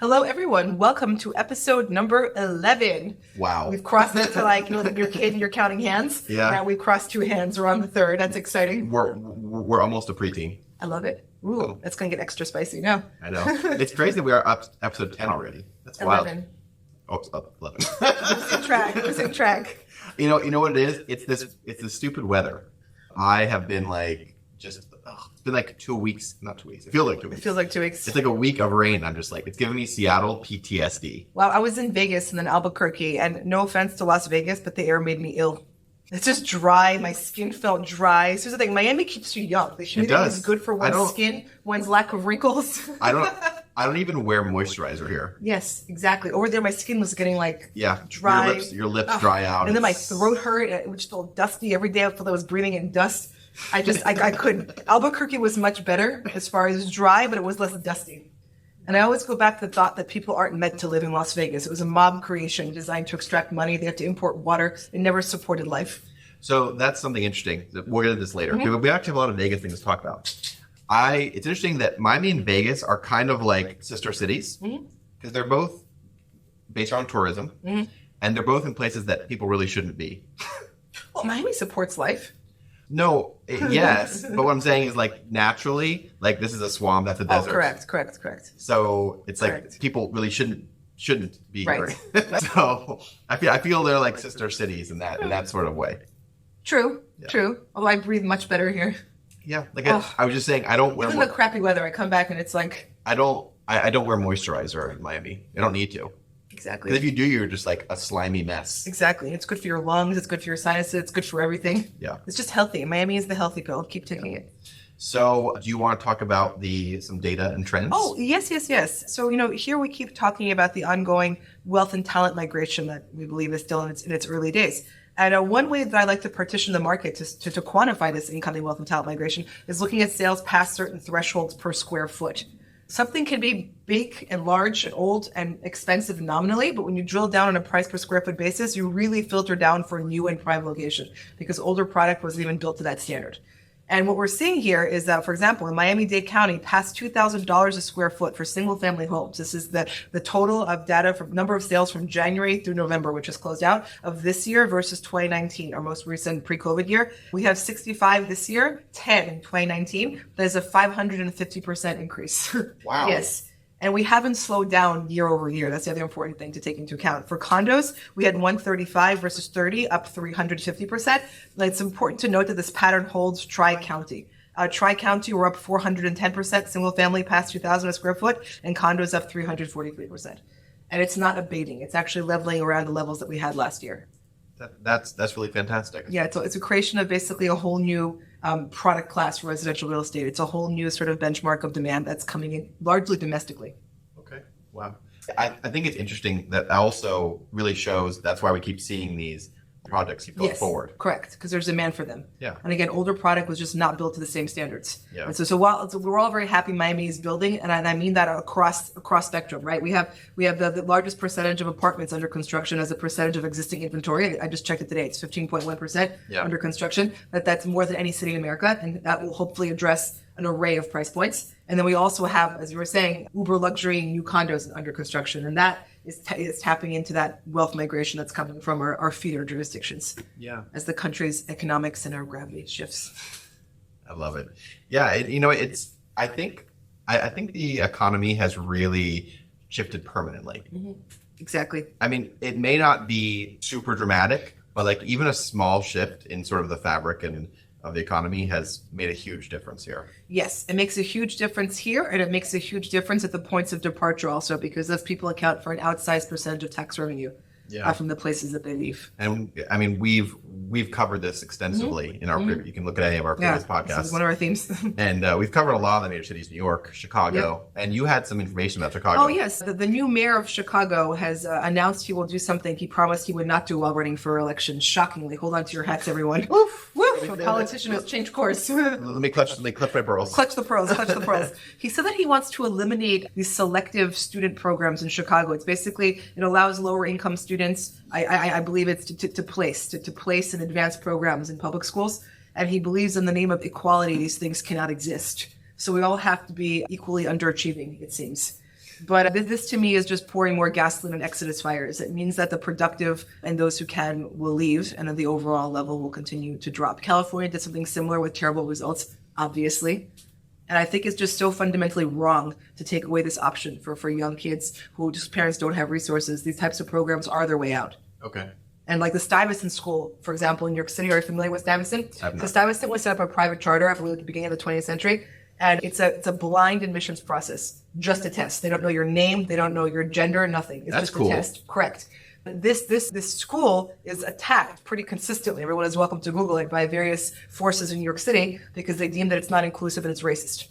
Hello, everyone. Welcome to episode number 11. Wow. We've crossed it to like your kid and you're counting hands. Yeah. Now we've crossed 2 hands. We're on the 3rd. That's exciting. We're almost a preteen. I love it. Ooh, that's going to get extra spicy now. I know. It's crazy that we are up episode 10 already. That's 11. wild. Oh, 11. Losing track. You know what it is? It's this stupid weather. I have been it's been like 2 weeks, not 2 weeks. It feels like 2 weeks. It feels like 2 weeks. It's like a week of rain. I'm just like, it's giving me Seattle PTSD. Wow, I was in Vegas and then Albuquerque, and no offense to Las Vegas, but the air made me ill. It's just dry. My skin felt dry. So here's the thing: Miami keeps you young. The humidity is good for one's skin, one's lack of wrinkles. I don't even wear moisturizer here. Yes, exactly. Over there, my skin was getting dry. Your lips dry out. And then my throat hurt. It was still dusty every day. I felt I was breathing in dust. I couldn't. Albuquerque was much better as far as dry, but it was less dusty. And I always go back to the thought that people aren't meant to live in Las Vegas. It was a mob creation designed to extract money. They had to import water. It never supported life. So that's something interesting. We'll get into this later. Mm-hmm. We actually have a lot of Vegas things to talk about. It's interesting that Miami and Vegas are kind of like sister cities because they're both based on tourism and they're both in places that people really shouldn't be. Well, Miami supports life. No, yes, but what I'm saying is naturally, this is a swamp, that's a desert. Oh, correct. So it's people really shouldn't be here. So I feel they're like sister cities in that sort of way. True. Although I breathe much better here. Yeah, I was just saying, I don't wear. Even the crappy weather, I come back and it's like I don't wear moisturizer in Miami. I don't need to. Exactly. Because if you do, you're just like a slimy mess. Exactly. It's good for your lungs. It's good for your sinuses. It's good for everything. Yeah. It's just healthy. Miami is the healthy pill. Keep taking it. So do you want to talk about some data and trends? Oh, yes. So, here we keep talking about the ongoing wealth and talent migration that we believe is still in its early days. And one way that I like to partition the market to quantify this incoming wealth and talent migration is looking at sales past certain thresholds per square foot. Something can be big and large and old and expensive nominally, but when you drill down on a price per square foot basis, you really filter down for new and prime location because older product wasn't even built to that standard. And what we're seeing here is that, for example, in Miami-Dade County, past $2,000 a square foot for single-family homes. This is the total of data from number of sales from January through November, which is closed out, of this year versus 2019, our most recent pre-COVID year. We have 65 this year, 10 in 2019. That is a 550% increase. Wow. Yes. And we haven't slowed down year over year. That's the other important thing to take into account. For condos, we had 135 versus 30, up 350%. It's important to note that this pattern holds tri-county. Tri-county, we're up 410%, single family past 2,000 a square foot, and condos up 343%. And it's not abating. It's actually leveling around the levels that we had last year. That's really fantastic. Yeah, it's a creation of basically a whole new product class for residential real estate. It's a whole new sort of benchmark of demand that's coming in largely domestically. Okay, wow. I think it's interesting that also really shows that's why we keep seeing these projects keep going forward. Correct, because there's demand for them. Yeah. And again, older product was just not built to the same standards. Yeah. And so while we're all very happy Miami is building, and I mean that across spectrum, right? We have the largest percentage of apartments under construction as a percentage of existing inventory. I just checked it today. It's 15.1% under construction. That's more than any city in America, and that will hopefully address an array of price points. And then we also have, as you were saying, uber luxury new condos under construction, and that is tapping into that wealth migration that's coming from our feeder jurisdictions. Yeah. As the country's economic center of gravity shifts. I love it. Yeah. I think the economy has really shifted permanently. Mm-hmm. Exactly. I mean, it may not be super dramatic, but even a small shift in sort of the fabric of the economy has made a huge difference here. Yes, it makes a huge difference here, and it makes a huge difference at the points of departure also, because those people account for an outsized percentage of tax revenue from the places that they leave. And I mean, we've covered this extensively in our you can look at any of our previous podcasts. This is one of our themes. And we've covered a lot of the major cities: New York, Chicago, and you had some information about Chicago. Oh yes, the new mayor of Chicago has announced he will do something he promised he would not do while running for election. Shockingly, hold on to your hats, everyone. Woof, woof. A politician has changed course. Let me clutch my pearls. Clutch the pearls. He said that he wants to eliminate these selective student programs in Chicago. It's basically, it allows lower income students, I believe it's to place in advanced programs in public schools. And he believes in the name of equality, these things cannot exist. So we all have to be equally underachieving, it seems. But this to me is just pouring more gasoline on Exodus fires. It means that the productive and those who can will leave, and then the overall level will continue to drop. California did something similar with terrible results, obviously. And I think it's just so fundamentally wrong to take away this option for young kids who just parents don't have resources. These types of programs are their way out. Okay. And like the Stuyvesant School, for example, in New York City, are you familiar with Stuyvesant? I'm not. So Stuyvesant was set up a private charter, I believe, at the beginning of the 20th century. And it's a blind admissions process, just a test. They don't know your name, they don't know your gender, nothing. It's That's just cool. a test. Correct. This school is attacked pretty consistently. Everyone is welcome to Google it by various forces in New York City because they deem that it's not inclusive and it's racist.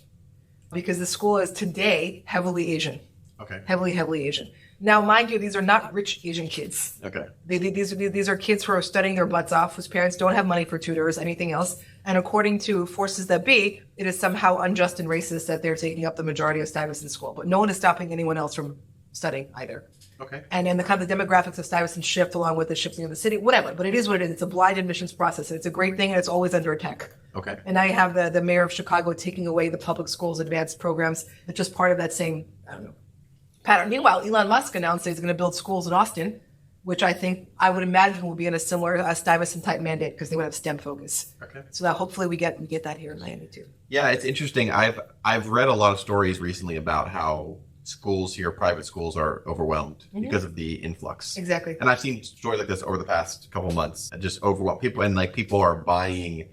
Because the school is today heavily Asian. Okay. Heavily Asian. Now, mind you, these are not rich Asian kids. Okay. These are kids who are studying their butts off, whose parents don't have money for tutors, anything else. And according to forces that be, it is somehow unjust and racist that they're taking up the majority of Stuyvesant School. But no one is stopping anyone else from studying either. Okay. And then the kind of the demographics of Stuyvesant shift along with the shifting of the city, whatever. But it is what it is. It's a blind admissions process. And it's a great thing, and it's always under attack. Okay. And now you have the mayor of Chicago taking away the public schools advanced programs. It's just part of that same, I don't know, pattern. Meanwhile, Elon Musk announced that he's going to build schools in Austin, which I would imagine will be in a similar Stuyvesant type mandate because they would have STEM focus. Okay. So that hopefully we get that here in Miami too. Yeah, it's interesting. I've read a lot of stories recently about how schools here, private schools, are overwhelmed because of the influx. Exactly. And I've seen stories like this over the past couple of months. Just overwhelmed people, and like people are buying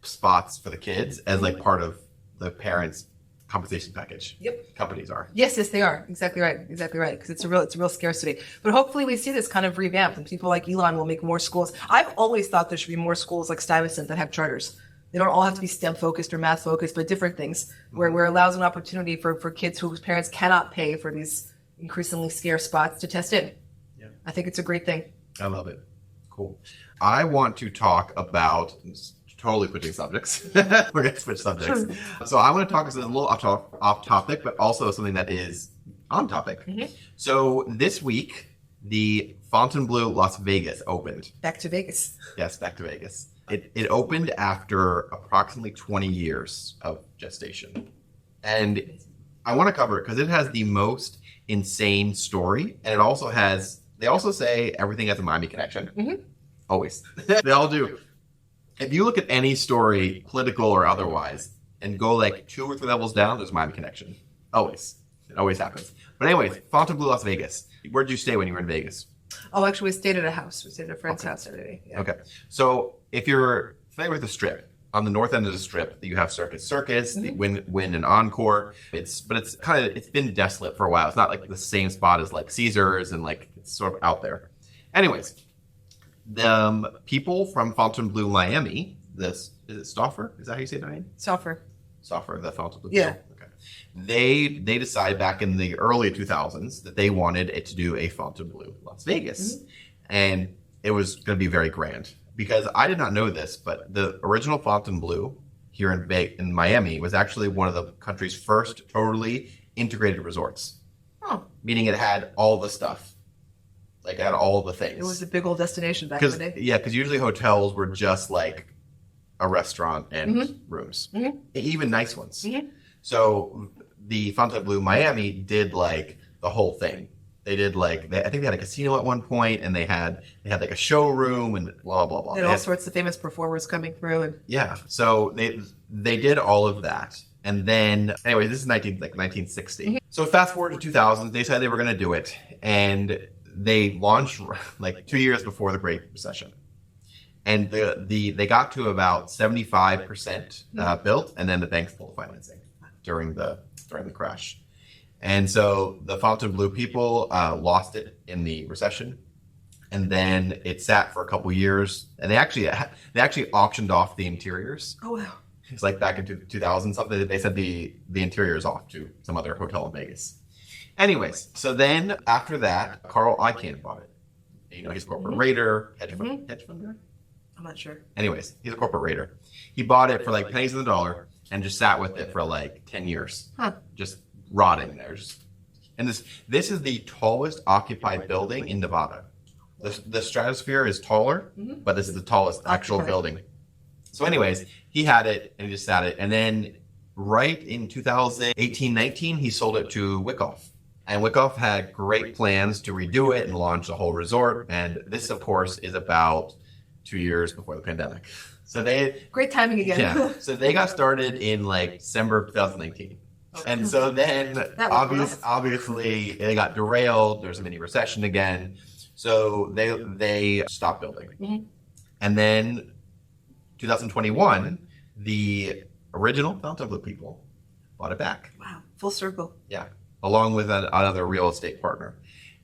spots for the kids as like part of the parents' compensation package. Yep. Companies are. Yes, they are. Exactly right. Because it's a real scarcity. But hopefully we see this kind of revamped, and people like Elon will make more schools. I've always thought there should be more schools like Stuyvesant that have charters. They don't all have to be STEM focused or math focused, but different things where it allows an opportunity for kids whose parents cannot pay for these increasingly scarce spots to test in. Yeah. I think it's a great thing. I love it. Cool. I want to talk about totally switching subjects. We're going to switch subjects. So I want to talk a little off topic, but also something that is on topic. So this week, the Fontainebleau Las Vegas opened. Back to Vegas. Yes, back to Vegas. It opened after approximately 20 years of gestation. And I want to cover it because it has the most insane story. And it also has, they also say everything has a Miami connection. Always. They all do. If you look at any story, political or otherwise, and go like 2 or 3 levels down, there's a Miami connection. Always. It always happens. But anyways, Fontainebleau, Las Vegas. Where'd you stay when you were in Vegas? Oh, actually, we stayed at a house. We stayed at a friend's house every day. Yeah. Okay. So if you're familiar with the Strip, on the north end of the Strip, you have Circus, the Wynn and Encore. It's been desolate for a while. It's not like the same spot as like Caesars, and like it's sort of out there. Anyways, the people from Fontainebleau, Miami, is it Stauffer? Is that how you say the name? Stauffer, the Fontainebleau. Yeah. Okay. They decided back in the early 2000s that they wanted it to do a Fontainebleau Las Vegas. And it was going to be very grand. Because I did not know this, but the original Fontainebleau here in Miami was actually one of the country's first totally integrated resorts. Oh. Meaning it had all the stuff. Like it had all the things. It was a big old destination back in the day. Yeah, because usually hotels were just like a restaurant and rooms. Even nice ones. So the Fontainebleau Miami did like the whole thing. They did like I think they had a casino at one point, and they had like a showroom and blah blah blah. And all sorts of famous performers coming through. And yeah, so they did all of that, and then anyway, this is 1960. So fast forward to 2000, they said they were going to do it, and they launched like 2 years before the Great Recession, and they got to about 75% built, and then the banks pulled financing during the crash. And so the Fontainebleau people lost it in the recession, and then it sat for a couple years. And they actually auctioned off the interiors. oh wow, It's like back in 2000 something. They said the interior is off to some other hotel in Vegas. Anyways, so then after that, Carl Icahn bought it. You know, he's a corporate raider, hedge fund guy. I'm not sure. Anyways, he's a corporate raider. He bought it for like pennies on the dollar and just sat with it for like 10 years. Just rotting there. And this is the tallest occupied building in Nevada. The stratosphere is taller, but this is the tallest actual building. So anyways, he had it and he just sat it. And then right in 2018-19, he sold it to Wyckoff. And Wyckoff had great plans to redo it and launch the whole resort. And this, of course, is about 2 years before the pandemic. So Great timing again. yeah. So they got started in like December of 2019. And so then obviously they got derailed. There's a mini recession again. So they stopped building. Mm-hmm. And then 2021, the original Fontainebleau people bought it back. Wow. Full circle. Yeah. Along with another real estate partner.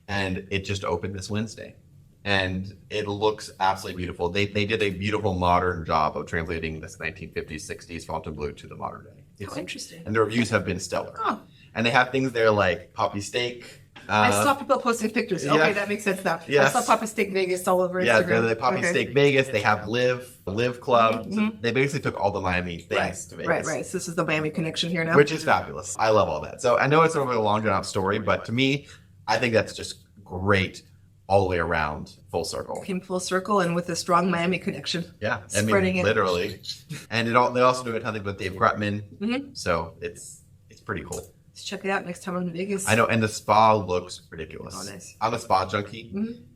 And it just opened this Wednesday. And it looks absolutely beautiful. They did a beautiful modern job of translating this 1950s, 60s Fontainebleau to the modern day. Oh, interesting. And the reviews have been stellar. Oh. And they have things there like poppy steak. I saw people posting pictures. Yeah. Okay, that makes sense now. Yes. I saw Poppy Steak Vegas all over Yeah, Instagram. the Poppy Steak Vegas. They have Live Club. Mm-hmm. They basically took all the Miami things to Vegas. Right. So this is the Miami connection here now. Which is fabulous. I love all that. So I know it's sort of a long drawn out story, but to me, I think that's just great all the way around, full circle. Came full circle and with a strong Miami connection. Yeah, Spreading it. Literally. And they also do a ton with Dave Grutman. Mm-hmm. So it's pretty cool. Let's check it out next time I'm in Vegas. I know, and the spa looks ridiculous. Oh, nice. I'm a spa junkie,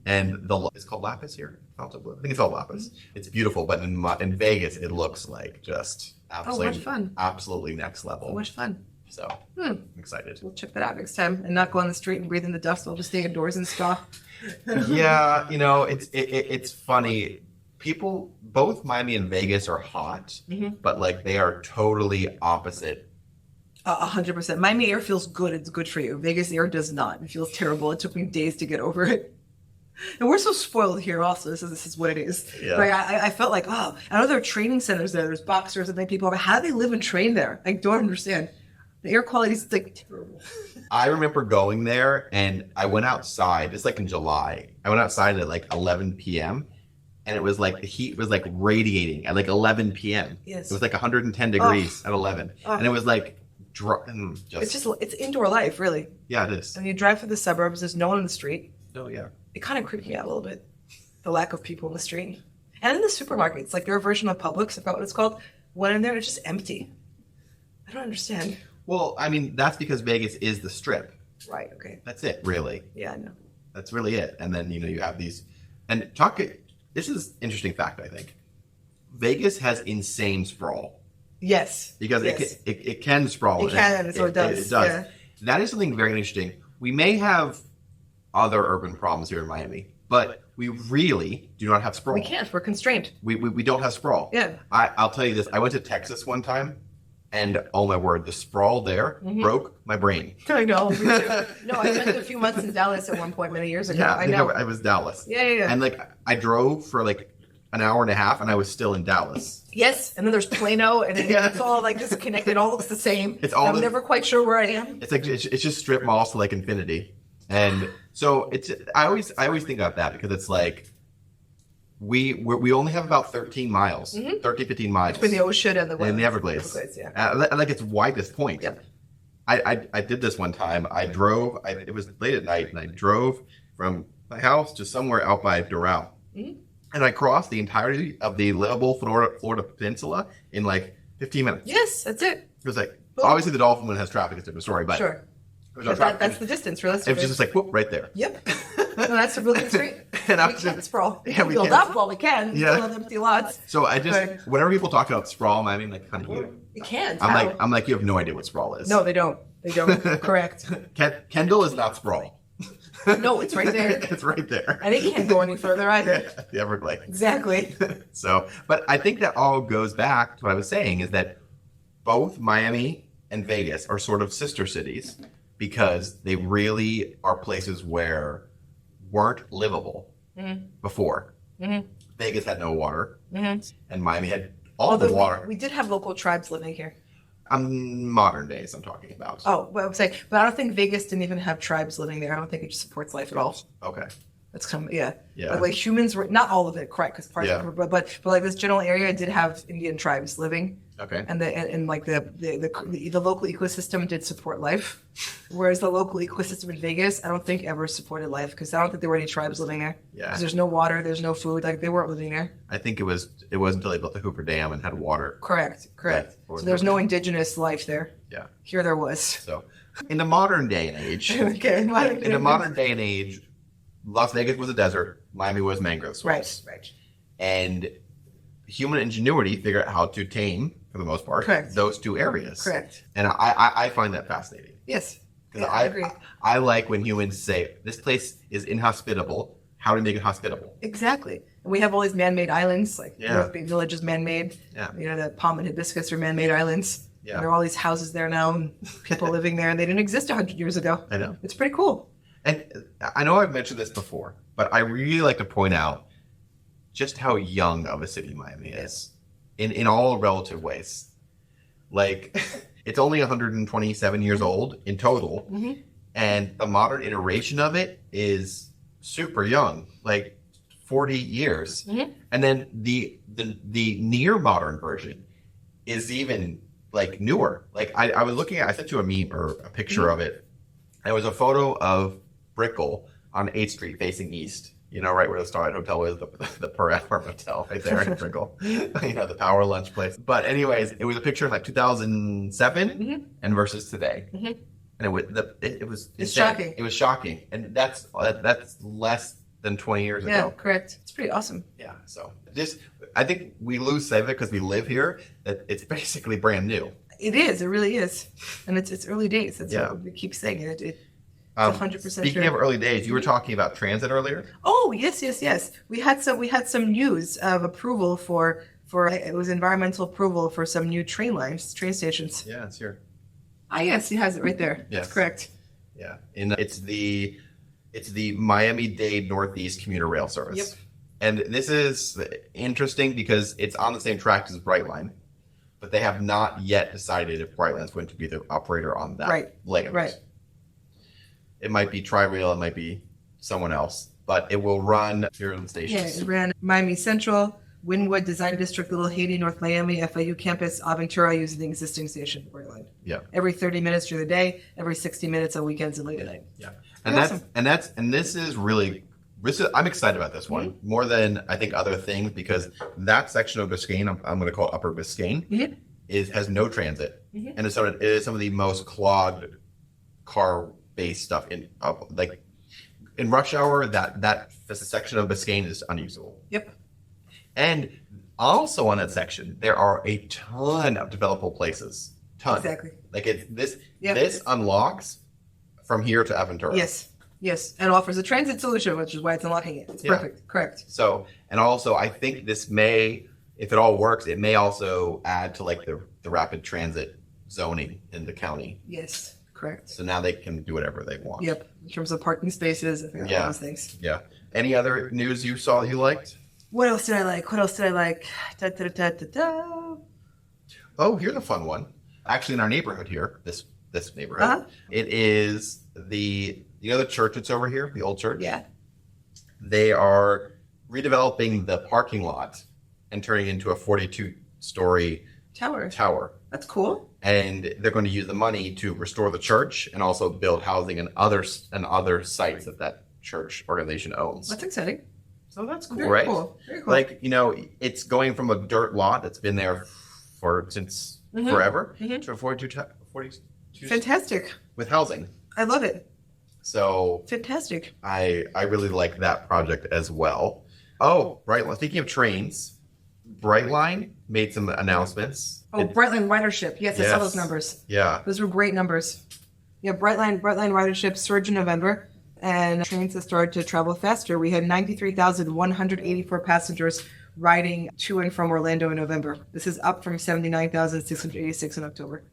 and it's called Lapis here, Fontainebleau. I think it's called Lapis. It's beautiful, but in Vegas, it looks like just absolutely, much fun. absolutely next level. So much fun. So I'm excited. We'll check that out next time and not go on the street and breathe in the dust. We'll just stay indoors and spa. Yeah, it's funny. People, both Miami and Vegas are hot, but like they are totally opposite. 100%. Miami air feels good. It's good for you. Vegas air does not. It feels terrible. It took me days to get over it. And we're so spoiled here also. This is what it is. Yeah. Like I felt like, I know there are training centers there. There's boxers and people. How do they live and train there? I don't understand. The air quality is like terrible. I remember going there and I went outside. It's like in July. I went outside at like 11 p.m. and it was like the heat was like radiating at like 11 p.m. Yes. It was like 110 degrees at 11. And it was like It's indoor life, really. Yeah, it is. And you drive through the suburbs, there's no one in the street. Oh, yeah. It kind of creeped me out a little bit, the lack of people in the street. And in the supermarkets, like their version of Publix, I forgot what it's called, went in there, it's just empty. I don't understand. Well, I mean, that's because Vegas is the strip. Right, okay. That's it, really. Yeah, I know. That's really it. And then, you have these, this is an interesting fact, I think. Vegas has insane sprawl. Yes. Because it can sprawl. It can, so it does. It does. Yeah. That is something very interesting. We may have other urban problems here in Miami, but we really do not have sprawl. We can't. We're constrained. We don't have sprawl. Yeah. I'll tell you this. I went to Texas one time, and oh my word, the sprawl there broke my brain. I know. Me too. No, I spent a few months in Dallas at one point many years ago. Yeah, I know. I was Dallas. Yeah. And like I drove for like an hour and a half, and I was still in Dallas. Yes, and then there's Plano, and it's all like just connected. It all looks the same. I'm never quite sure where I am. It's like it's just strip malls to like infinity, and so I always think about that because it's like we only have about 13 miles, 15 miles between the ocean and the Everglades. Yeah. Like its widest point. Yep. I did this one time. I drove. It was late at night, and I drove from my house to somewhere out by Doral. And I crossed the entirety of the livable Florida peninsula in like 15 minutes. Yes, that's it. It was like, obviously the Dolphin one has traffic, it's a different story, but sure. That's the distance, really. It was just like, whoop, right there. Yep. No, that's a really good street. And we can't sprawl. Yeah, we build can't. up while we can. Yeah. We'll have empty lots. So whenever people talk about sprawl, I mean, like, kind of you. You can't. I'm like, you have no idea what sprawl is. No, they don't. They don't. Correct. Kendall is not sprawl. No, it's right there. It's right there. And it can't go any further either. The Everglades. Exactly. So, but I think that all goes back to what I was saying is that both Miami and Vegas are sort of sister cities because they really are places where weren't livable before. Vegas had no water, and Miami had all the water. We did have local tribes living here. Modern days, I'm talking about. Oh, well, I'm saying, but I don't think Vegas didn't even have tribes living there. I don't think it just supports life at all. Okay. That's kind of, yeah. Yeah. Like humans were, not all of it, correct, because part of it, but like this general area did have Indian tribes living. Okay. And like the local ecosystem did support life, whereas the local ecosystem in Vegas, I don't think ever supported life because I don't think there were any tribes living there. Yeah. Because there's no water, there's no food, like they weren't living there. I think it wasn't until they built the Hooper Dam and had water. Correct. So there's no indigenous life there. Yeah. Here there was. So In the modern day and age, Okay. in the modern day and age, Las Vegas was a desert, Miami was mangrove swamps. Right. And human ingenuity figured out how to tame, for the most part, Correct. those two areas. Correct. And I find that fascinating. Yes. Because Yeah, I agree. I like when humans say, this place is inhospitable. How do we make it hospitable? Exactly. And we have all these man-made islands, like Yeah. North Bay Village is man-made. Yeah. You know, the palm and hibiscus are man-made islands. Yeah. And there are all these houses there now and people living there, and they didn't exist 100 years ago. I know. It's pretty cool. And I know I've mentioned this before, but I really like to point out just how young of a city Miami is in all relative ways. Like, it's only 127 years old in total, and the modern iteration of it is super young, like 40 years. And then the near modern version is even like newer. Like I was looking at, I sent you a meme or a picture of it. And it was a photo of Brickell on 8th Street facing east. You know, right where the Starlight Hotel is, the Per Hour Hotel, right there in Brickell. You know, the power lunch place. But anyways, it was a picture of like 2007 and versus today. And it was It's insane. shocking. It was shocking, and that's less than 20 years Yeah, ago. correct. It's pretty awesome. Yeah. So I think we lose sight of it because we live here. That it's basically brand new. It is. It really is. And it's early days. That's Yeah. what we keep saying. It's 100% Speaking true. of early days, you were talking about transit earlier. Oh, yes. We had some news of approval for it was environmental approval for some new train lines, train stations. Yeah, it's here. Ah, yes, he has it right there. Yes. That's correct. Yeah, it's the Miami-Dade Northeast commuter rail service. Yep. And this is interesting because it's on the same track as Brightline, but they have not yet decided if Brightline's going to be the operator on that leg of it. Right. It might be Tri-Rail, it might be someone else, but it will run here in the Yeah, stations. it ran Miami Central, Wynwood Design District, Little Haiti, North Miami, FIU campus, Aventura using the existing station rail line. Yeah. Every 30 minutes during the day, every 60 minutes on weekends and late at night. Yeah. Awesome. And this is really I'm excited about this one more than I think other things because that section of Biscayne, I'm going to call it Upper Biscayne, has no transit, and so it is some of the most clogged car-based stuff in like in rush hour. That section of Biscayne is unusable. Yep. And also on that section, there are a ton of developable places. Ton. Exactly. Like this Yep. unlocks from here to Aventura. Yes. And offers a transit solution, which is why it's unlocking it. It's perfect. Correct. So, and also I think this may, if it all works, it may also add to like the rapid transit zoning in the county. Yes. Correct. So now they can do whatever they want. Yep. In terms of parking spaces, I think all those things. Yeah. Any other news you saw that you liked? What else did I like? Da, da, da, da, da. Oh, here's a fun one. Actually, in our neighborhood here, this neighborhood, it is the church that's over here, the old church. Yeah. They are redeveloping the parking lot and turning it into a 42-story Tower. That's cool. And they're going to use the money to restore the church and also build housing and other sites that church organization owns. That's exciting. So that's cool, Very right? cool. Very cool. Like, it's going from a dirt lot that's been there since forever to a 42 Fantastic. with housing. I love it. So Fantastic. I really like that project as well. Oh, Brightline. Speaking of trains, Brightline made some announcements. Oh, Brightline ridership. Yes, I saw Yes. those numbers. Yeah. Those were great numbers. Yeah, Brightline ridership surged in November, and trains have started to travel faster. We had 93,184 passengers riding to and from Orlando in November. This is up from 79,686 in October.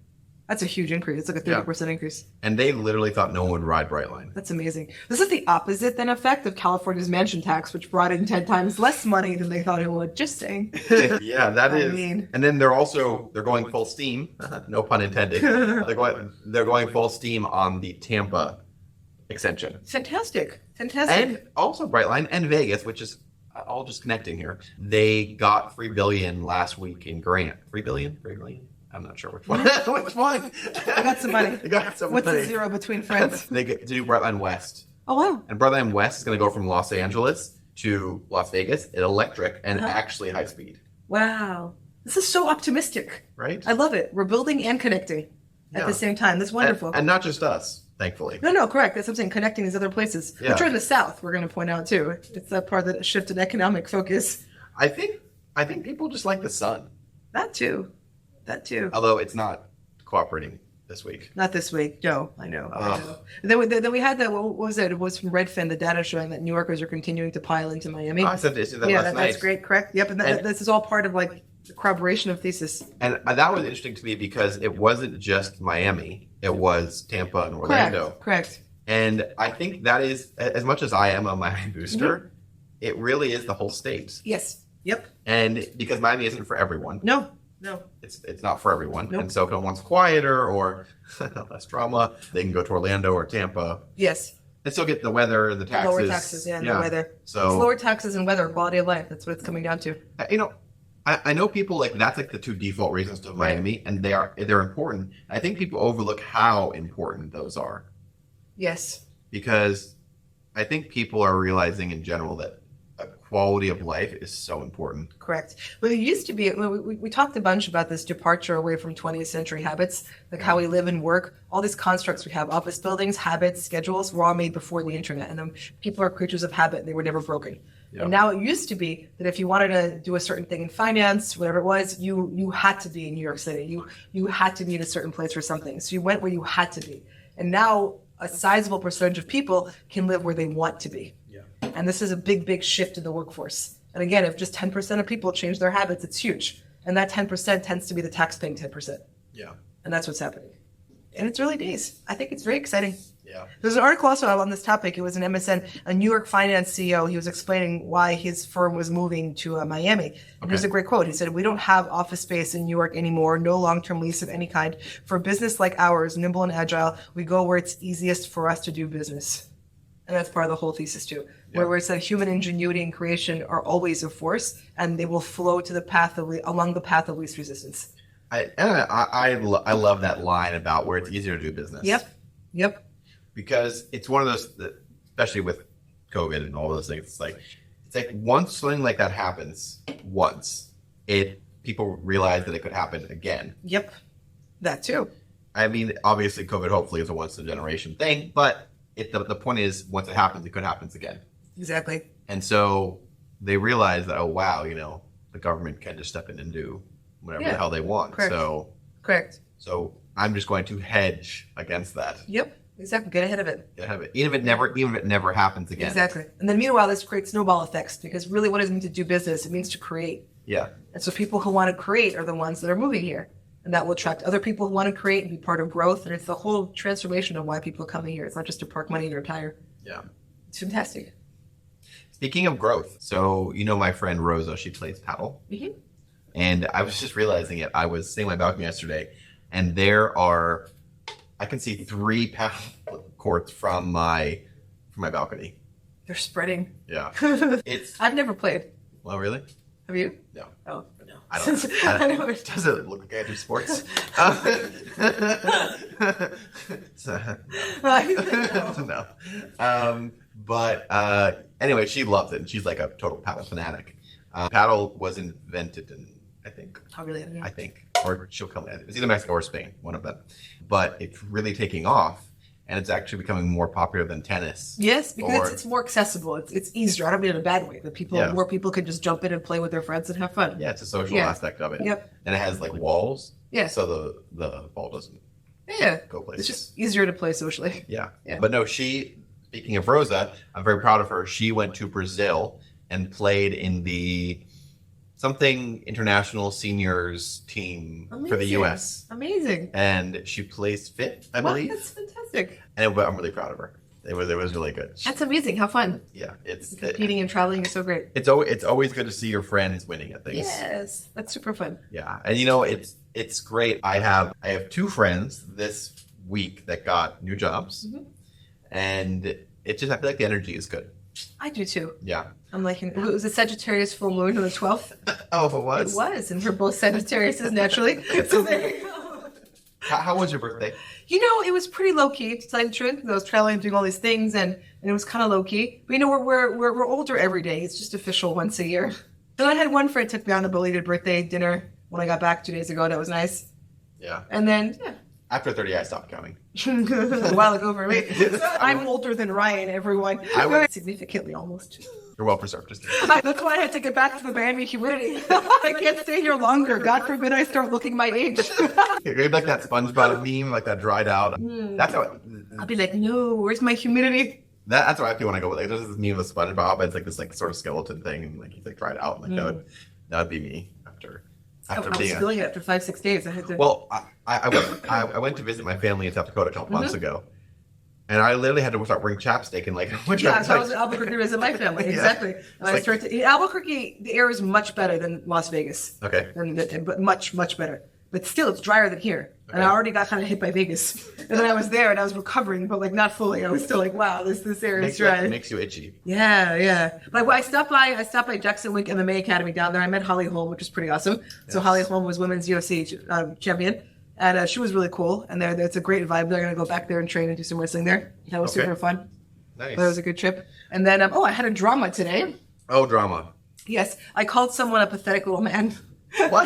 That's a huge increase. It's like a 30% increase. And they literally thought no one would ride Brightline. That's amazing. This is the opposite then effect of California's mansion tax, which brought in 10 times less money than they thought it would. Just saying. Yeah, that is. mean- And then they're going full steam. No pun intended. They're going full steam on the Tampa extension. Fantastic. And also Brightline and Vegas, which is all just connecting here. They got $3 billion last week in grant. $3 billion? $3 billion? I'm not sure which one. Which one? I got some money. They got some What's money. the zero between friends? They get to do Brightline West. Oh, wow. And Brightline West is going to go from Los Angeles to Las Vegas at electric and actually high speed. Wow. This is so optimistic. Right? I love it. We're building and connecting. at the same time. That's wonderful. And not just us, thankfully. No, correct. That's what I'm saying. Connecting these other places, which are in the South. We're going to point out too. It's that part that shifted economic focus. I think people just like the sun. That too. Although it's not cooperating this week. Not this week. No, I know. Then we had that. What was it? It was from Redfin, the data showing that New Yorkers are continuing to pile into Miami. Oh, I said that last night. That's great. Correct. Yep. And this is all part of like the corroboration of thesis. And that was interesting to me because it wasn't just Miami. It was Tampa and Orlando. Correct. And I think that is, as much as I am a Miami booster, it really is the whole state. Yes. Yep. And because Miami isn't for everyone. No. It's not for everyone. Nope. And so if one wants quieter or less drama, they can go to Orlando or Tampa. Yes. And still get the weather and the taxes. Lower taxes, and the weather. So it's lower taxes and weather, quality of life. That's what it's coming down to. I know people like that's like the two default reasons to Miami, and they're important. I think people overlook how important those are. Yes. Because I think people are realizing in general that quality of life is so important. Correct. Well, it used to be, we talked a bunch about this departure away from 20th century habits, like how we live and work. All these constructs we have, office buildings, habits, schedules, were all made before the internet. And then people are creatures of habit, and they were never broken. Yep. And now it used to be that if you wanted to do a certain thing in finance, whatever it was, you had to be in New York City. You had to be in a certain place for something. So you went where you had to be. And now a sizable percentage of people can live where they want to be. And this is a big shift in the workforce. And again, if just 10% of people change their habits, it's huge. And that 10% tends to be the tax-paying 10%. Yeah. And that's what's happening. And it's early days. I think it's very exciting. Yeah. There's an article also on this topic. It was an MSN, a New York finance CEO. He was explaining why his firm was moving to Miami. And here's a great quote. He said, "We don't have office space in New York anymore, no long-term lease of any kind. For business like ours, nimble and agile, we go where it's easiest for us to do business." And that's part of the whole thesis too, where it's that human ingenuity and creation are always a force, and they will flow to the path along the path of least resistance. I love that line about where it's easier to do business. Yep. Because it's one of those, especially with COVID and all those things. It's like once something like that happens people realize that it could happen again. Yep, that too. I mean, obviously, COVID hopefully is a once in a generation thing, but the point is, once it happens, it could happen again. Exactly. And so they realize that, oh wow, the government can just step in and do whatever the hell they want. Correct. So I'm just going to hedge against that. Yep. Exactly. Get ahead of it. Even if it never happens again. Exactly. And then meanwhile, this creates snowball effects, because really what does it mean to do business? It means to create. Yeah. And so people who want to create are the ones that are moving here. And that will attract other people who want to create and be part of growth. And it's the whole transformation of why people are coming here. It's not just to park money and retire. Yeah. It's fantastic. Speaking of growth, so my friend Rosa, she plays paddle. Mm-hmm. And I was just realizing it. I was sitting on my balcony yesterday, and I can see 3 paddle courts from my balcony. They're spreading. Yeah. I've never played. Well, really? Have you? No. Oh, no. I don't. It doesn't look like I do sports. No. But anyway, she loves it, and she's like a total paddle fanatic. Paddle was invented in, I think. Oh, really? I think. Or she'll come in. It's either Mexico or Spain, one of them. But it's really taking off, and it's actually becoming more popular than tennis. Yes, because it's more accessible. It's easier. I don't mean in a bad way. More people can just jump in and play with their friends and have fun. Yeah, it's a social aspect of it. Yep. And it has like walls. Yeah. So the ball doesn't go places. It's just easier to play socially. Yeah. But no, speaking of Rosa, I'm very proud of her. She went to Brazil and played in the something international seniors team for the U.S. Amazing. And she placed fifth, I believe. That's fantastic. And I'm really proud of her. It was really good. That's amazing. How fun. Yeah, competing and traveling is so great. It's always good to see your friends winning at things. Yes, that's super fun. Yeah, and it's great. I have 2 friends this week that got new jobs, and I feel like the energy is good. I do too. Yeah. I'm like, it was a Sagittarius full moon on the 12th. Oh, it was? It was, and we're both Sagittariuses naturally. So there you go. How was your birthday? It was pretty low key, to tell you the truth, because I was traveling and doing all these things, and it was kind of low key. But we're older every day. It's just official once a year. Then I had one friend took me on a belated birthday dinner when I got back 2 days ago. That was nice. Yeah. And then After 30, I stopped counting. A while ago for me. I'm older than Ryan, everyone. I would- Significantly, almost. You're well preserved. Just kidding. That's why I had to get back to the Miami humidity. I can't stay here longer. God forbid I start looking my age. Maybe like that SpongeBob meme, like that dried out. That's how. I'll be like, no, where's my humidity? That's what I feel when I go. Like, there's this meme of SpongeBob. It's like this like sort of skeleton thing, and like he's like dried out. Like that would be me after I was being. feeling it after 5-6 days. I had to. Well, I went to visit my family in South Dakota a couple months ago, and I literally had to start wearing chapstick and like. Yeah, so I was in Albuquerque to visit my family. Yeah. Exactly. And I like- started in Albuquerque. The air is much better than Las Vegas. Okay. But much better. But still, it's drier than here. And I Okay. already got kind of hit by Vegas. And then I was there and I was recovering, but like not fully. I was still like, wow, this air is dry. Makes you itchy. Yeah. Like I stopped by Jackson Wink MMA Academy down there. I met Holly Holm, which was pretty awesome. So Yes. Holly Holm was women's UFC champion, and she was really cool. And it's a great vibe. They're gonna go back there and train and do some wrestling there. That was Okay. super fun. Nice. That was a good trip. And then I had a drama today. Oh, drama. Yes, I called someone a pathetic little man. What?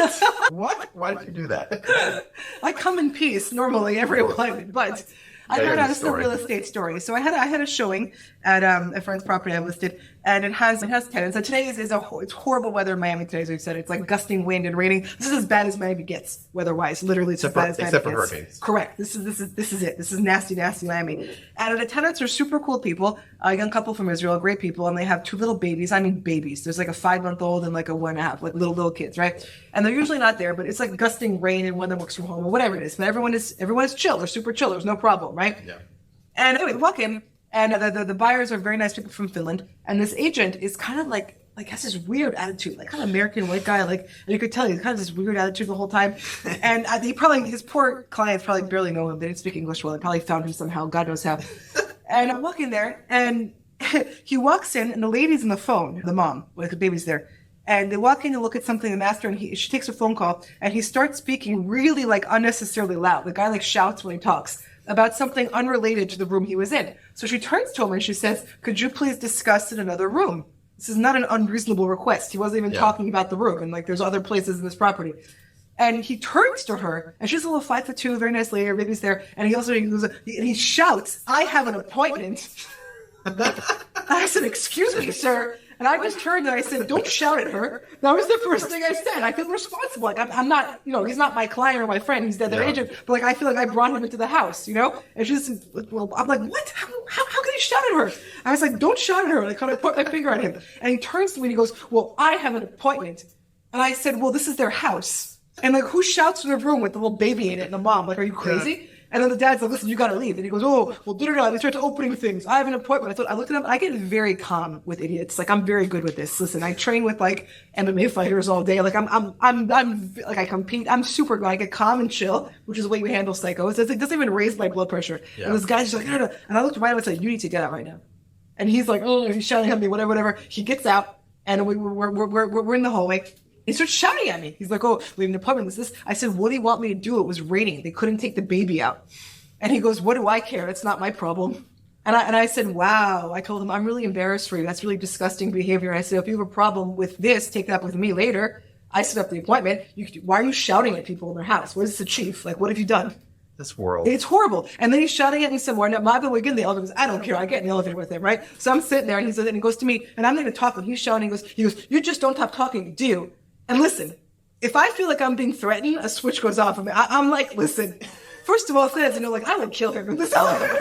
What? Why did you do that? I come in peace normally, everyone, but I Yeah, heard here's this is the a story. real estate story. So I had a showing at a friend's property I listed, and it has tenants. So today is it's horrible weather in Miami today, as we've said. It's like gusting wind and raining. This is as bad as Miami gets weather-wise. Literally, it's Except as bad as except Miami for gets. hurricanes. Correct. This is it. This is nasty Miami. And the tenants are super cool people, a young couple from Israel, great people, and they have 2 little babies. I mean babies. There's like a 5-month-old and like a 1.5, like little kids, right? And they're usually not there, but it's like gusting rain and one of them works from home or whatever it is. But everyone is chill. They're super chill. There's no problem, right? Yeah. And anyway, we walk in, and the buyers are very nice people from Finland, and this agent is kind of like has this weird attitude, like kind of American white guy, like, and you could tell he's kind of this weird attitude the whole time. And his poor clients probably barely know him. They didn't speak English well. They probably found him somehow, God knows how. And I walk in there, and he walks in, and the lady's on the phone, the mom, with the baby's there. And they walk in and look at something, the master, and she takes a phone call, and he starts speaking really like unnecessarily loud. The guy like shouts when he talks about something unrelated to the room he was in. So she turns to him and she says, "Could you please discuss in another room?" This is not an unreasonable request. He wasn't even talking about the room, and like there's other places in this property. And he turns to her, and she's a little 5'2", very nice lady, her baby's there, and he shouts, "I have an appointment." I said, "Excuse me, sir." And I just turned and I said, "Don't shout at her." That was the first thing I said. I feel responsible. Like I'm not, he's not my client or my friend. He's their agent. But like I feel like I brought him into the house, And she's, well, I'm like, what? How can you shout at her? I was like, "Don't shout at her." And I kind of put my finger on him, and he turns to me and he goes, "Well, I have an appointment." And I said, "Well, this is their house." And like, who shouts in the room with the little baby in it and the mom? Like, are you crazy? And then the dad's like, "Listen, you gotta leave." And he goes, "Oh, well, da-da-da." They start opening things. "I have an appointment." I looked at him. I get very calm with idiots. Like, I'm very good with this. Listen, I train with like MMA fighters all day. Like, I'm like, I compete. I'm super good. I get calm and chill, which is the way we handle psychos. It doesn't even raise my blood pressure. Yeah. And this guy's just like, "No." And I looked right at him and said, "You need to get out right now." And he's like, "Oh," he's shouting at me, whatever. He gets out, and we're in the hallway. He starts shouting at me. He's like, "Oh, we have an appointment. This." I said, "What do you want me to do? It was raining. They couldn't take the baby out." And he goes, "What do I care? It's not my problem." And I said, "Wow." I told him, "I'm really embarrassed for you. That's really disgusting behavior." And I said, "If you have a problem with this, take that up with me later. I set up the appointment. Why are you shouting at people in their house? What is this achieve? Like, what have you done?" This world. It's horrible. And then he's shouting at me some more. Now, we get in the elevator. He goes, "I don't care. I get in the elevator with him," right? So I'm sitting there, and he goes to me, and I'm not even talking. He's shouting. He goes, "You just don't stop talking, do you?" And listen, if I feel like I'm being threatened, a switch goes off. I'm like, listen. First of all, it says, like, I would kill him in this elevator.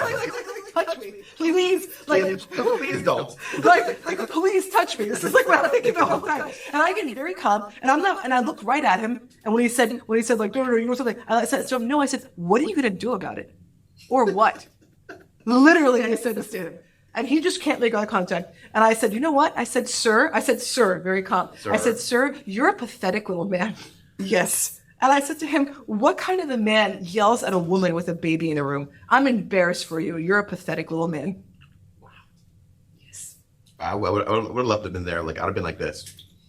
Like, touch me, please. Like, Please don't. Like, please touch me. This is like what I'm thinking the whole time. And I get very calm, and I looked right at him. And when he said like, "No," something, I said, "So no," I said, "What are you gonna do about it, or what?" Literally, I said this to him. And he just can't make eye contact. And I said, "You know what?" I said, "Sir," very calm. Sir. I said, "Sir, you're a pathetic little man." Yes. And I said to him, "What kind of a man yells at a woman with a baby in the room? I'm embarrassed for you. You're a pathetic little man." Wow. Yes. I would have loved to have been there. Like, I'd have been like this.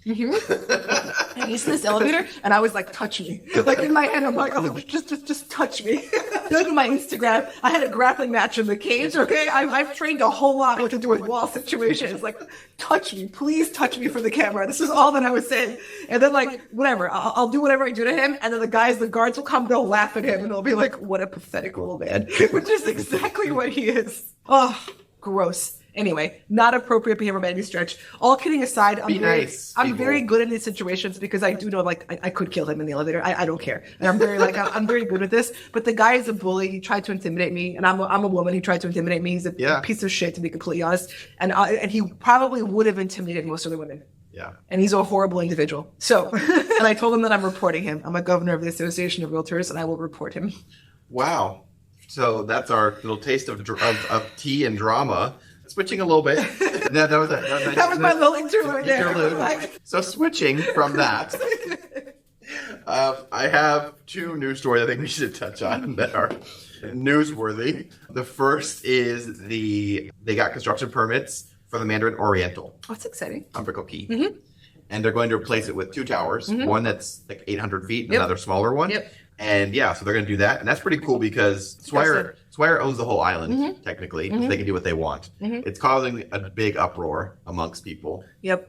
And he's in this elevator, and I was like, touch me. Like in my head, I'm like, oh, just touch me. Look at my Instagram. I had a grappling match in the cage, okay? I've trained a whole lot what to do with wall situations. Like, touch me. Please touch me for the camera. This is all that I was saying. And then, like, whatever. I'll do whatever I do to him, and then the guards will come, they'll laugh at him, and they'll be like, what a pathetic little man. Which is exactly what he is. Oh, gross. Anyway, not appropriate behavior by any stretch. All kidding aside, I'm very good in these situations because I do know, like, I could kill him in the elevator. I don't care. And I'm very, like, I'm very good at this. But the guy is a bully. He tried to intimidate me, and I'm a woman. He tried to intimidate me. He's a piece of shit, to be completely honest. And he probably would have intimidated most of the women. Yeah. And he's a horrible individual. So, and I told him that I'm reporting him. I'm a governor of the Association of Realtors, and I will report him. Wow. So that's our little taste of tea and drama. Switching a little bit. That was my little interlude there. So switching from that, I have two news stories I think we should touch on that are newsworthy. The first is they got construction permits for the Mandarin Oriental. Oh, that's exciting. On Brickell Key. And they're going to replace it with two towers. One that's like 800 feet and another smaller one. And yeah, so they're going to do that. And that's pretty cool because Swire owns the whole island, technically. They can do what they want. It's causing a big uproar amongst people.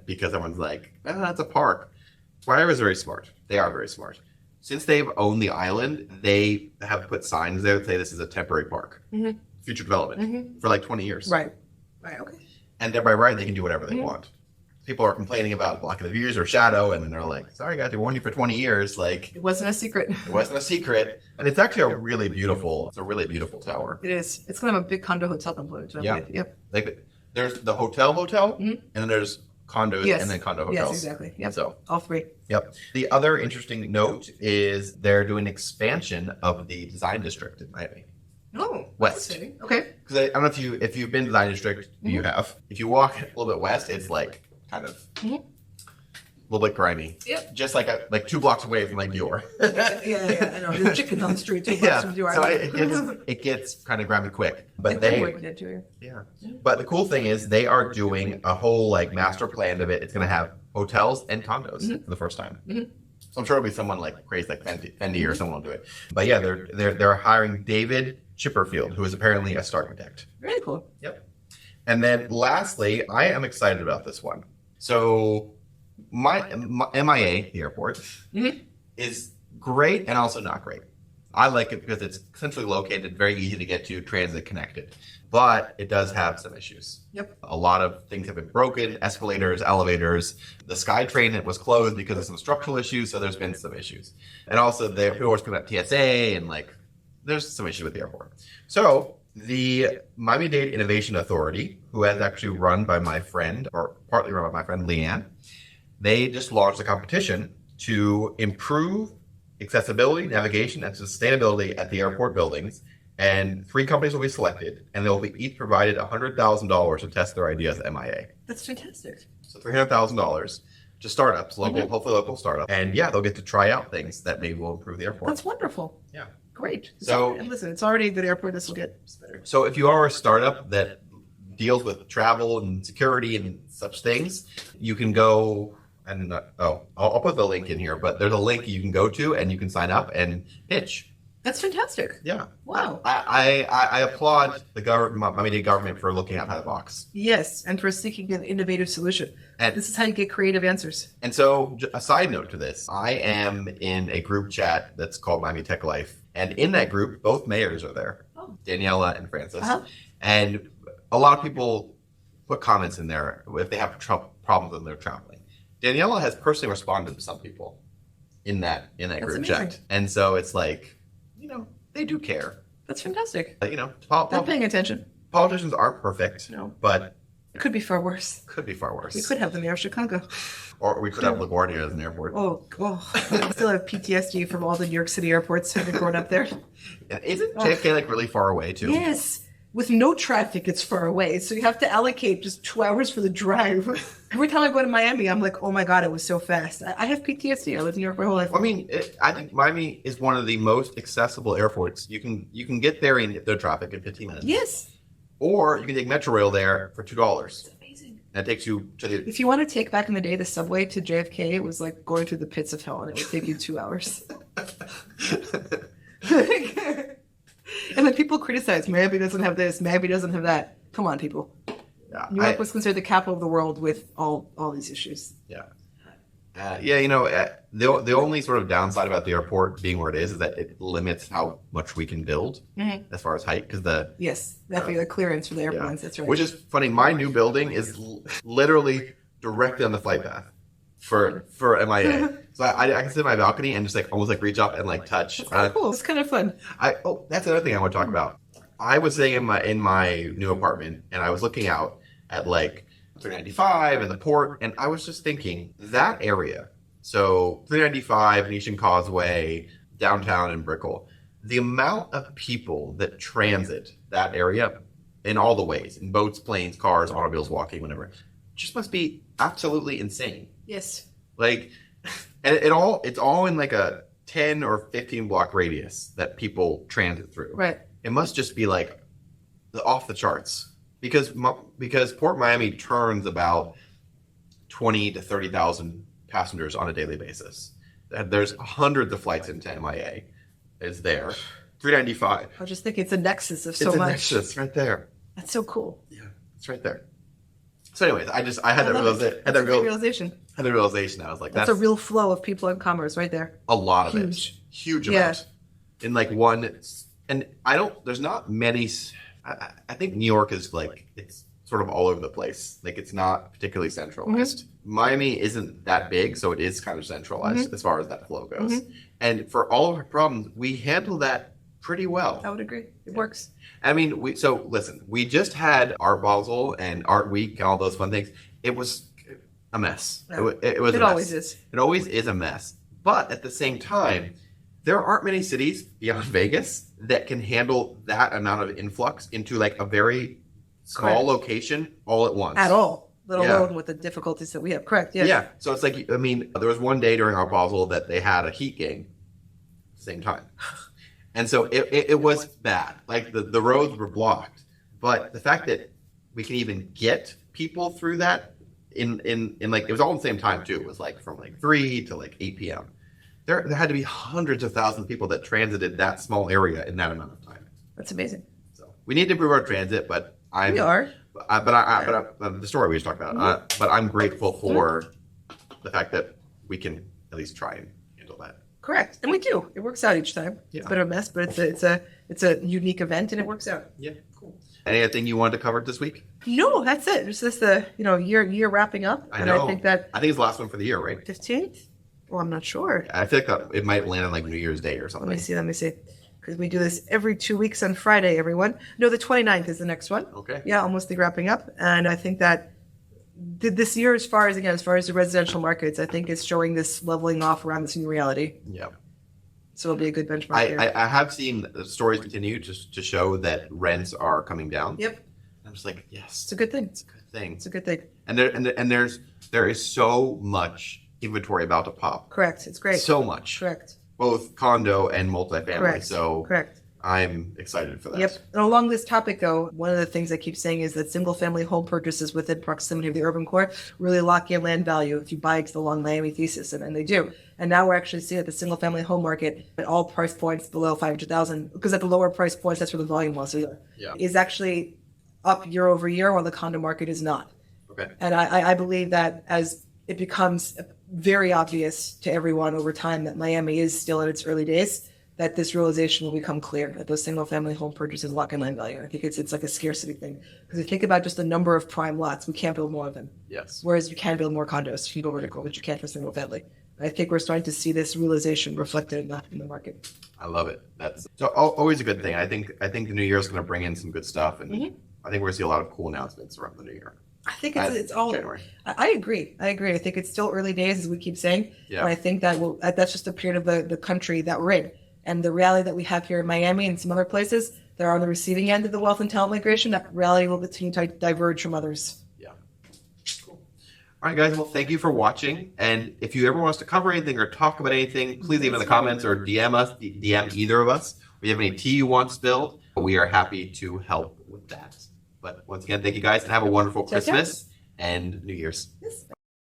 Because everyone's like, oh, that's a park. Swire is very smart. They are very smart. Since they've owned the island, they have put signs there that say this is a temporary park. Future development for like 20 years. Right, okay. And by right, they can do whatever they want. People are complaining about blocking the views or shadow, and then they're like, sorry guys, we warned you for 20 years. Like, it wasn't a secret. It wasn't a secret. And it's actually a really beautiful tower. It is. It's going to have a big condo hotel component. Like, there's the hotel, and then there's condos, and then condo hotels. Yes, exactly. Yep. So all three. Yep. The other interesting note is they're doing expansion of the design district in Miami. Oh, west. Okay. Because I don't know if you've been to the design district, you have. If you walk a little bit west, it's like kind of a little bit grimy. Just like 2 blocks away from like Dior. yeah, I know. There's chickens on the street 2 blocks from Dior. So it gets kind of grimy quick. But But the cool thing is they are doing a whole like master plan of it. It's going to have hotels and condos for the first time. So I'm sure it'll be someone like crazy, like Fendi or someone will do it. But yeah, they're hiring David Chipperfield, who is apparently a star architect. Very cool. Yep. And then lastly, I am excited about this one. So my MIA, the airport, is great and also not great. I like it because it's centrally located, very easy to get to, transit connected. But it does have some issues. A lot of things have been broken, escalators, elevators. The SkyTrain was closed because of some structural issues, so there's been some issues. And also they always come up TSA and like there's some issues with the airport. So the Miami-Dade Innovation Authority, who is actually run by my friend, or partly run by my friend Leanne, they just launched a competition to improve accessibility, navigation, and sustainability at the airport buildings. And 3 companies will be selected, and they'll be each provided $100,000 to test their ideas at MIA. That's fantastic. So $300,000 to startups, hopefully local startups. And yeah, they'll get to try out things that maybe will improve the airport. That's wonderful. Yeah. Great. And listen, it's already a good airport. This will get better. So if you are a startup that deals with travel and security and such things, you can go and I'll put the link in here, but there's a link you can go to and you can sign up and pitch. That's fantastic. Yeah. Wow. I applaud the Miami-Dade government for looking outside the box. Yes, and for seeking an innovative solution. And this is how you get creative answers. And so, a side note to this, I am in a group chat that's called Miami Tech Life. And in that group, both mayors are there, Daniela and Francis. And a lot of people put comments in there if they have problems when they're traveling. Daniela has personally responded to some people in that group chat. And so it's like, they do care. That's fantastic. They're paying attention. Politicians aren't perfect. No. But it could be far worse. We could have the mayor of Chicago. Or we could have LaGuardia as an airport. I still have PTSD from all the New York City airports having grown up there. Isn't JFK like really far away too? Yes. With no traffic, it's far away. So you have to allocate just 2 hours for the drive. Every time I go to Miami, I'm like, oh my God, it was so fast. I have PTSD. I lived in New York my whole life. I mean, I think Miami is one of the most accessible airports. You can get there in the traffic in 15 minutes. Yes. Or you can take Metro Rail there for $2. It's amazing. And it takes you to the. If you want to take back in the day the subway to JFK, it was like going through the pits of hell, and it would take you 2 hours. And then people criticize, Miami doesn't have this, Miami doesn't have that. Come on, people. Yeah, New York was considered the capital of the world with all these issues. Yeah. The only sort of downside about the airport being where it is that it limits how much we can build as far as height, because definitely the clearance for the airplanes. That's right. Which is funny. My new building is literally directly on the flight path for MIA. So I can sit in my balcony and just like almost like reach up and like touch. That's cool. It's kind of fun. That's another thing I want to talk about. I was sitting in my new apartment and I was looking out at like 395 and the port, and I was just thinking that area. So 395, Venetian Causeway, downtown in Brickell, the amount of people that transit that area in all the ways, in boats, planes, cars, automobiles, walking, whatever, just must be absolutely insane. Yes. Like, and it's all in like a 10 or 15 block radius that people transit through. Right. It must just be like off the charts. Because Port Miami turns about 20 to 30,000 passengers on a daily basis. There's hundreds of flights into MIA. Is there 395? I was just thinking it's a nexus of so it's a much. Nexus right there. That's so cool. Yeah, it's right there. So, anyways, I had that realization. Had the realization. I was like, that's a real flow of people and commerce right there. A lot of it, huge amount in like one. And there's not many. I think New York is like, it's sort of all over the place. Like, it's not particularly centralized. Miami isn't that big, so it is kind of centralized as far as that flow goes. And for all of our problems, we handle that pretty well. I would agree. It works. I mean, listen, we just had Art Basel and Art Week and all those fun things. It was a mess. No, it was a mess. Always is. It always is a mess. But at the same time, there aren't many cities beyond Vegas that can handle that amount of influx into like a very small location all at once. At all. Let alone with the difficulties that we have. Correct. Yes. Yeah. So it's like, I mean, there was one day during our Basel that they had a heat game same time. And so it was bad. Like the roads were blocked. But the fact that we can even get people through that in like, it was all at the same time too. It was like from like 3 to like 8 p.m. There had to be hundreds of thousands of people that transited that small area in that amount of time. That's amazing. So we need to improve our transit, but we are. But the story we just talked about. But I'm grateful for the fact that we can at least try and handle that. Correct, and we do. It works out each time. Yeah. It's a bit of a mess, but it's a unique event, and it works out. Yeah, cool. Anything you wanted to cover this week? No, that's it. It's just the year wrapping up, I know. I think it's the last one for the year, right? 15th. Well, I'm not sure. I feel like it might land on like New Year's Day or something. Let me see. Because we do this every 2 weeks on Friday, everyone. No, the 29th is the next one. Okay. Yeah, almost wrapping up. And I think that this year, as far as the residential markets, I think it's showing this leveling off around this new reality. Yeah. So it'll be a good benchmark. I have seen the stories continue to show that rents are coming down. Yep. I'm just like, yes. It's a good thing. It's a good thing. It's a good thing. And there is so much inventory about to pop. Correct. It's great. So much. Correct. Both condo and multifamily. Correct. So correct. I'm excited for that. Yep. And along this topic, though, one of the things I keep saying is that single-family home purchases within proximity of the urban core really lock in land value if you buy into the long Miami thesis, and they do. And now we're actually seeing that the single-family home market at all price points below $500,000, because at the lower price points, that's where the volume was, is actually up year over year, while the condo market is not. Okay. And I believe that as it becomes very obvious to everyone over time that Miami is still in its early days, that this realization will become clear, that those single-family home purchases lock in land value. I think it's like a scarcity thing. Because if you think about just the number of prime lots, we can't build more of them. Yes. Whereas you can build more condos if you go vertical, but you can't for single-family. I think we're starting to see this realization reflected in the market. I love it. That's always a good thing. I think the new year is going to bring in some good stuff, and I think we're going to see a lot of cool announcements around the new year. I think it's all January. I agree. I think it's still early days, as we keep saying. Yeah. But I think that's just a period of the country that we're in. And the reality that we have here in Miami and some other places that are on the receiving end of the wealth and talent migration, that reality will continue to diverge from others. Yeah. Cool. All right, guys. Well, thank you for watching. And if you ever want us to cover anything or talk about anything, please leave in the comments or DM us, DM either of us. If you have any tea you want spilled, we are happy to help with that. But once again, thank you guys and have a wonderful Christmas. and New Year's. Yes.